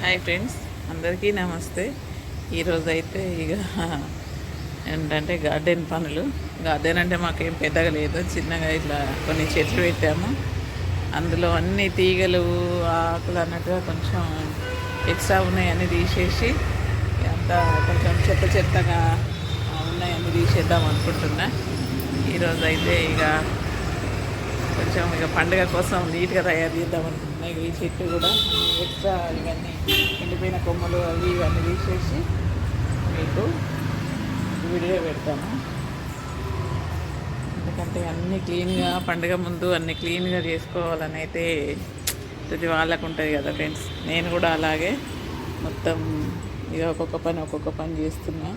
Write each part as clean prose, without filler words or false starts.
Hi friends, అందరికీ నమస్తే. ఈరోజు అయితే ఇక ఏంటంటే గార్డెన్ పనులు. గార్డెన్ అంటే మాకేం పెద్దగా లేదు, చిన్నగా ఇట్లా కొన్ని చెట్లు పెట్టాము. అందులో అన్ని తీగలు ఆకులు అన్నట్టుగా కొంచెం ఎక్స్ట్రా ఉన్నాయన్నీ తీసేసి అంతా కొంచెం చెత్తగా ఉన్నాయన్నీ తీసేద్దాం అనుకుంటున్నా. ఈరోజు అయితే ఇక కొంచెం పండుగ కోసం నీట్గా తయారు చేద్దాం అనుకుంటున్నా. ఈ చెట్టు కూడా ఎక్స్ట్రా ఇవన్నీ ఎండిపోయిన కొమ్మలు అవి ఇవన్నీ తీసేసి మీకు వీడియో పెడతాను. ఎందుకంటే అన్నీ క్లీన్గా పండుగ ముందు అన్నీ క్లీన్గా చేసుకోవాలని అయితే ప్రతి వాళ్ళకు ఉంటుంది కదా ఫ్రెండ్స్. నేను కూడా అలాగే మొత్తం ఇక ఒక్కొక్క పని చేస్తున్నా.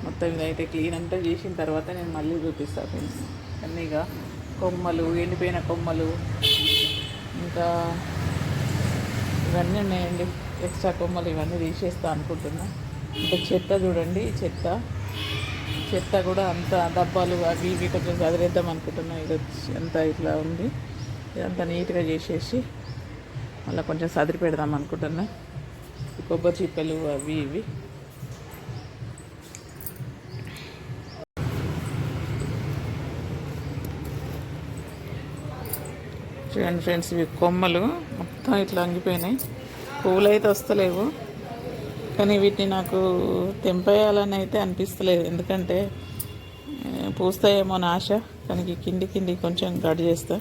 మొత్తం ఇదైతే క్లీన్ అంతా చేసిన తర్వాత నేను మళ్ళీ చూపిస్తాను ఫ్రెండ్స్. అన్నీ ఇక కొమ్మలు, ఎండిపోయిన కొమ్మలు, ఇంకా ఇవన్నీ ఉన్నాయండి ఎక్స్ట్రా కొమ్మలు, ఇవన్నీ తీసేస్తా అనుకుంటున్నా. ఇంకా చెత్త చూడండి, చెత్త కూడా అంత డబ్బాలు అవి ఇవి కొంచెం చదివేద్దాం అనుకుంటున్నా. ఇది అంతా ఇట్లా ఉంది, ఇదంతా నీట్గా చేసేసి మళ్ళీ కొంచెం సదిరి పెడదాం అనుకుంటున్నా. కొబ్బరి చిప్పలు అవి ఇవి చూడండి ఫ్రెండ్స్. ఇవి కొమ్మలు మొత్తం ఇట్లా అంగిపోయినాయి, పువ్వులు అయితే వస్తలేవు. కానీ వీటిని నాకు తెంపేయాలని అయితే అనిపిస్తలేదు, ఎందుకంటే పూస్తాయేమో అని ఆశ. కానీ కింది కొంచెం కట్ చేస్తా,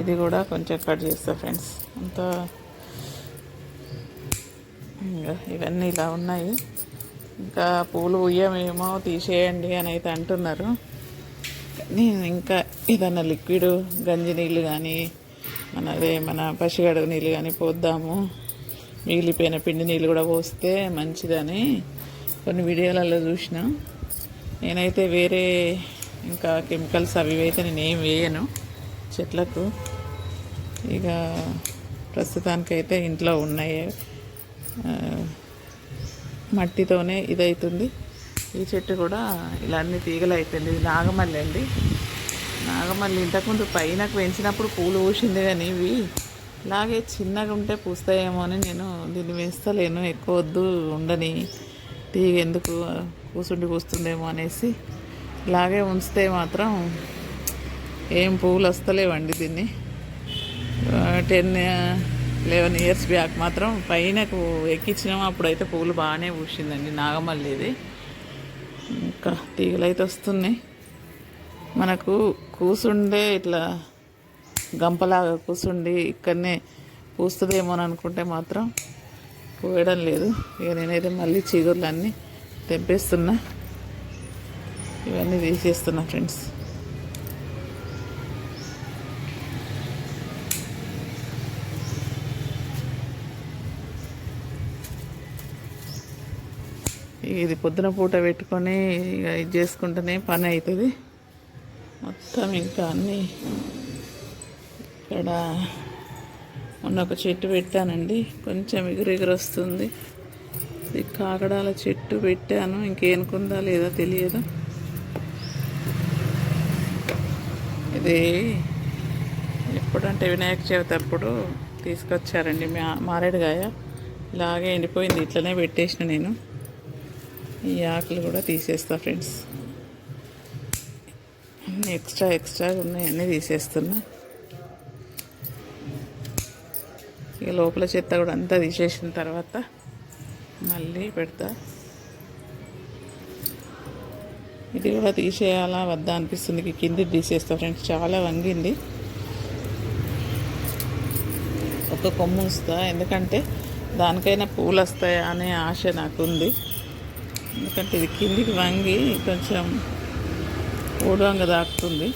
ఇది కూడా కొంచెం కట్ చేస్తా ఫ్రెండ్స్. అంతా ఇవన్నీ ఇలా ఉన్నాయి. ఇంకా పూలు ఉయ్యమేమో తీసేయండి అని అయితే అంటున్నారు. నేను ఇంకా ఏదన్నా లిక్విడ్ గంజి నీళ్ళు కానీ మన పసిగడుగు నీళ్ళు కానీ పోద్దాము, మిగిలిపోయిన పిండి నీళ్ళు కూడా పోస్తే మంచిదని కొన్ని వీడియోలలో చూసిన. నేనైతే వేరే ఇంకా కెమికల్స్ అవి అయితే నేను ఏం వేయను చెట్లకు. ఇక ప్రస్తుతానికైతే ఇంట్లో ఉన్నాయి మట్టితోనే ఇదవుతుంది. ఈ చెట్టు కూడా ఇలా అన్ని తీగలు అయిపోయింది. ఇది నాగమల్లి అండి. నాగమల్లి ఇంతకుముందు పైనకు పెంచినప్పుడు పూలు పూసింది, కానీ ఇవి ఇలాగే చిన్నగా ఉంటే పూస్తాయేమో అని నేను దీన్ని వేస్తలేను. ఎక్కువ వద్దు ఉండని, తీగ ఎందుకు పూస్తుండేమో అనేసి ఇలాగే ఉంచితే మాత్రం ఏం పువ్వులు వస్తలేవండి. దీన్ని 10-11 ఇయర్స్ బ్యాక్ మాత్రం పైనకు ఎక్కించినాము, అప్పుడైతే పువ్వులు బాగానే పూసిందండి నాగమల్లి. ఇది ఇంకా తీగలు అయితే వస్తున్నాయి. మనకు కూసుండే ఇట్లా గంపలాగా కూసుండి ఇక్కడనే పూస్తుందేమో అని అనుకుంటే మాత్రం పోయడం లేదు. ఇక నేనైతే మళ్ళీ చిగుర్లన్నీ తెంపేస్తున్నా, ఇవన్నీ తీసేస్తున్నా ఫ్రెండ్స్. ఇది పొద్దున పూట పెట్టుకొని ఇక ఇది చేసుకుంటేనే పని అవుతుంది మొత్తం. ఇంకా అన్నీ ఇక్కడ మొన్న ఒక చెట్టు పెట్టానండి, కొంచెం ఎగురు వస్తుంది. ఇది కాకడాల చెట్టు పెట్టాను, ఇంకేనుకుందా లేదా తెలియదు. ఇది ఎప్పుడంటే వినాయక చవితి అప్పుడు తీసుకొచ్చారండి మారేడుగాయ. ఇలాగే ఎండిపోయింది, ఇట్లనే పెట్టేసిన నేను. ఈ ఆకులు కూడా తీసేస్తా ఫ్రెండ్స్. అన్నీ ఎక్స్ట్రా ఉన్నాయి, అన్నీ తీసేస్తున్నా. ఇక లోపల చెత్త కూడా అంతా తీసేసిన తర్వాత మళ్ళీ పెడతా. ఇది కూడా తీసేయాలా వద్దా అనిపిస్తుంది, కింది తీసేస్తా ఫ్రెండ్స్. చాలా వంగింది, ఒక కొమ్ము ఉంచుతా, ఎందుకంటే దానికైనా పూలు వస్తాయా అనే ఆశ నాకు ఉంది. ఎందుకంటే ఇది కిందికి వంగి కొంచెం ఊడవంగ దాక్కుతుంది.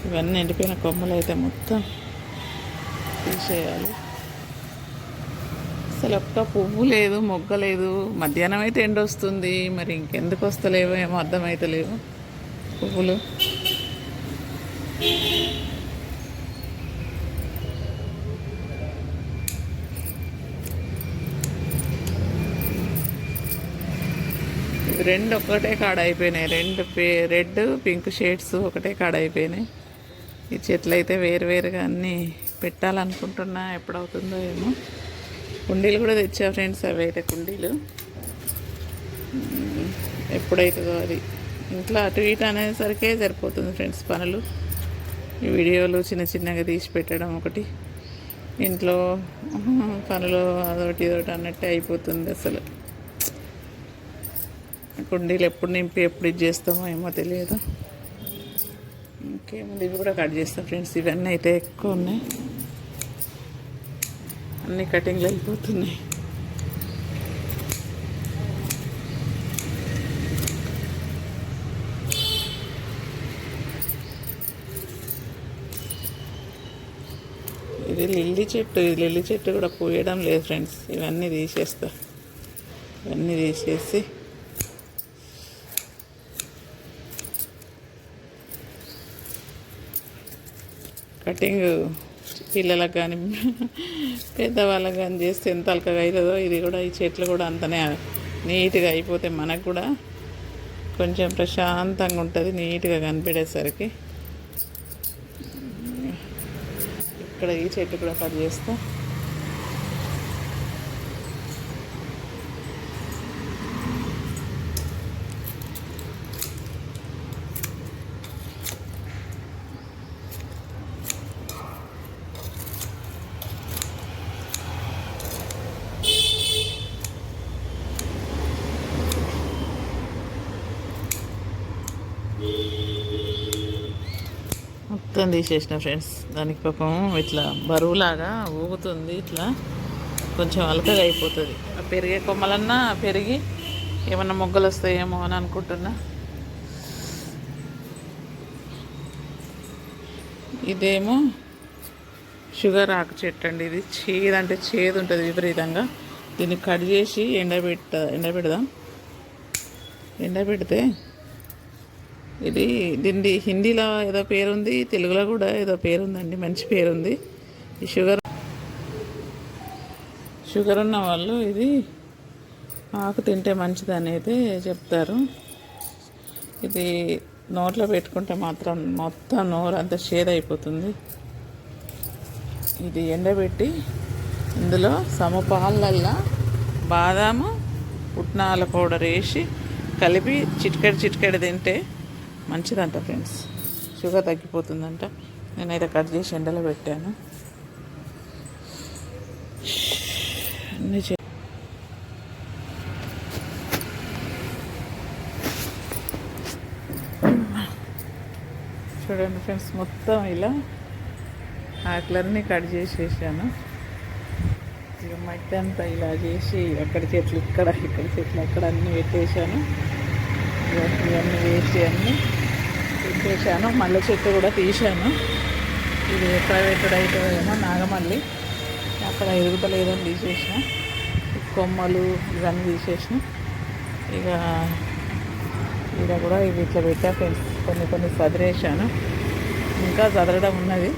ఇవన్నీ ఎండిపోయిన కొమ్మలు అయితే మొత్తం తీసేయాలి. అసలు ఒక్క పువ్వు లేదు, మొగ్గ లేదు. మధ్యాహ్నం అయితే ఎండ వస్తుంది, మరి ఇంకెందుకు వస్తలేవో ఏమో అర్థమవుతలేవు పువ్వులు. రెండు ఒకటే కాడ అయిపోయినాయి, రెడ్ పింక్ షేడ్స్ ఒకటే కాడ అయిపోయినాయి. ఈ చెట్లు అయితే వేరుగా అన్నీ పెట్టాలనుకుంటున్నా, ఎప్పుడవుతుందో ఏమో. కుండీలు కూడా తెచ్చా ఫ్రెండ్స్, అవి అయితే కుండీలు ఎప్పుడవుతుందో అది. ఇంట్లో అటు ఇటు అనేసరికే సరిపోతుంది ఫ్రెండ్స్ పనులు. ఈ వీడియోలు చిన్న చిన్నగా తీసి పెట్టడం ఒకటి, ఇంట్లో పనులు అదొకటి ఇదొకటి అన్నట్టే అయిపోతుంది అసలు. కుండీలు ఎప్పుడు నింపి ఎప్పుడు ఇది చేస్తామో ఏమో తెలియదు. ఇంకేముంది, ఇవి కూడా కట్ చేస్తాం ఫ్రెండ్స్. ఇవన్నీ అయితే ఎక్కువ ఉన్నాయి, అన్ని కటింగ్లు అయిపోతున్నాయి. ఇది లిల్లీ చెట్టు, ఇది లిల్లీ చెట్టు కూడా పోయడం లేదు ఫ్రెండ్స్. ఇవన్నీ తీసేస్తా, ఇవన్నీ తీసేసి కటింగ్ పిల్లలకు కానీ పెద్దవాళ్ళకి కానీ చేస్తే ఎంత అలకగా అవుతుందో, ఇది కూడా ఈ చెట్లు కూడా అంతనే నీట్గా అయిపోతే మనకు కూడా కొంచెం ప్రశాంతంగా ఉంటుంది, నీట్గా కనిపెట్టేసరికి. ఇక్కడ ఈ చెట్టు కూడా కట్ చేస్తా. మొత్తం తీసేసిన ఫ్రెండ్స్. దానికి పాపం ఇట్లా బరువులాగా ఊగుతుంది, ఇట్లా కొంచెం అలకగా అయిపోతుంది. పెరిగే కొమ్మలన్నా పెరిగి ఏమన్నా మొగ్గలు వస్తాయేమో అని అనుకుంటున్నా. ఇదేమో షుగర్ ఆకు చెట్టు అండి. ఇది చేదంటే చేదు ఉంటుంది విపరీతంగా. దీన్ని కట్ చేసి ఎండబెడదాం. ఎండబెడితే దీన్ని హిందీలో ఏదో పేరుంది, తెలుగులో కూడా ఏదో పేరుందండి, మంచి పేరుంది. ఈ షుగర్ ఉన్న వాళ్ళు ఇది ఆకు తింటే మంచిదని అయితే చెప్తారు. ఇది నోట్లో పెట్టుకుంటే మాత్రం మొత్తం నోరు అంతా చేదైపోతుంది. ఇది ఎండబెట్టి ఇందులో సమపాలల్లో బాదాము పుట్నాల పౌడర్ వేసి కలిపి చిటికెడు తింటే మంచిదంట ఫ్రెండ్స్. షుగర్ తగ్గిపోతుందంట. నేనైతే కట్ చేసి ఎండలో పెట్టాను. అన్నీ చూడండి ఫ్రెండ్స్, మొత్తం ఇలా ఆకులన్నీ కట్ చేసేసాను. ఇక మట్టి అంతా ఇలా చేసి అక్కడ చెట్లు ఇక్కడ చెట్లు అక్కడ అన్నీ పెట్టేశాను. ఇవన్నీ వేసి అన్నీ పెట్టేశాను. మల్లె చెట్టు కూడా తీశాను. ఇది ఎక్కడ పెట్టుడు అవుతుందేమో, నాగమల్లి అక్కడ ఎదుగుతలేదని తీసేసిన. కొమ్మలు ఇవన్నీ తీసేసిన. ఇక కూడా ఇవి ఇట్లా పెట్టా ఫ్రెండ్స్. కొన్ని సదిరేసాను, ఇంకా చదరడం ఉన్నది.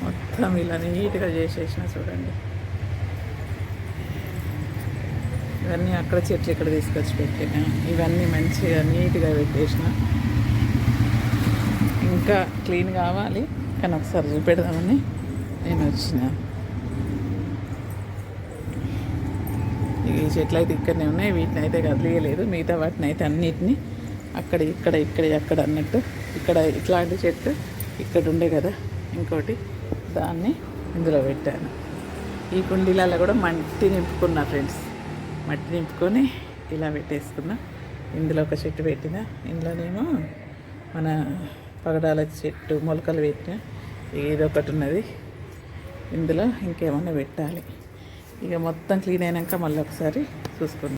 మొత్తం ఇలా నీట్గా చేసేసిన చూడండి. ఇవన్నీ అక్కడ చెట్లు ఇక్కడ తీసుకొచ్చి పెట్టిన. ఇవన్నీ మంచిగా నీట్గా పెట్టేసిన. ఇంకా క్లీన్ కావాలి, కానీ ఒకసారి చూపెడదామని నేను వచ్చిన. ఈ చెట్లు అయితే ఇక్కడనే ఉన్నాయి, వీటిని అయితే కదిలియలేదు. మిగతా వాటిని అయితే అన్నిటినీ ఇక్కడ అన్నట్టు ఇక్కడ ఇట్లాంటి చెట్టు ఇక్కడ ఉండే కదా ఇంకోటి, దాన్ని ఇందులో పెట్టాను. ఈ కుండీలలో కూడా మట్టి నింపుకున్నా ఫ్రెండ్స్. మట్టి నింపుకొని ఇలా పెట్టేసుకున్నా. ఇందులో ఒక చెట్టు పెట్టిన, ఇందులోనేమో మన పగడాల చెట్టు మొలకలు పెట్టిన. ఇదొకటి ఉన్నది. ఇందులో ఇంకేమన్నా పెట్టాలి. ఇక మొత్తం క్లీన్ అయినాక మళ్ళీ ఒకసారి చూసుకుందాం.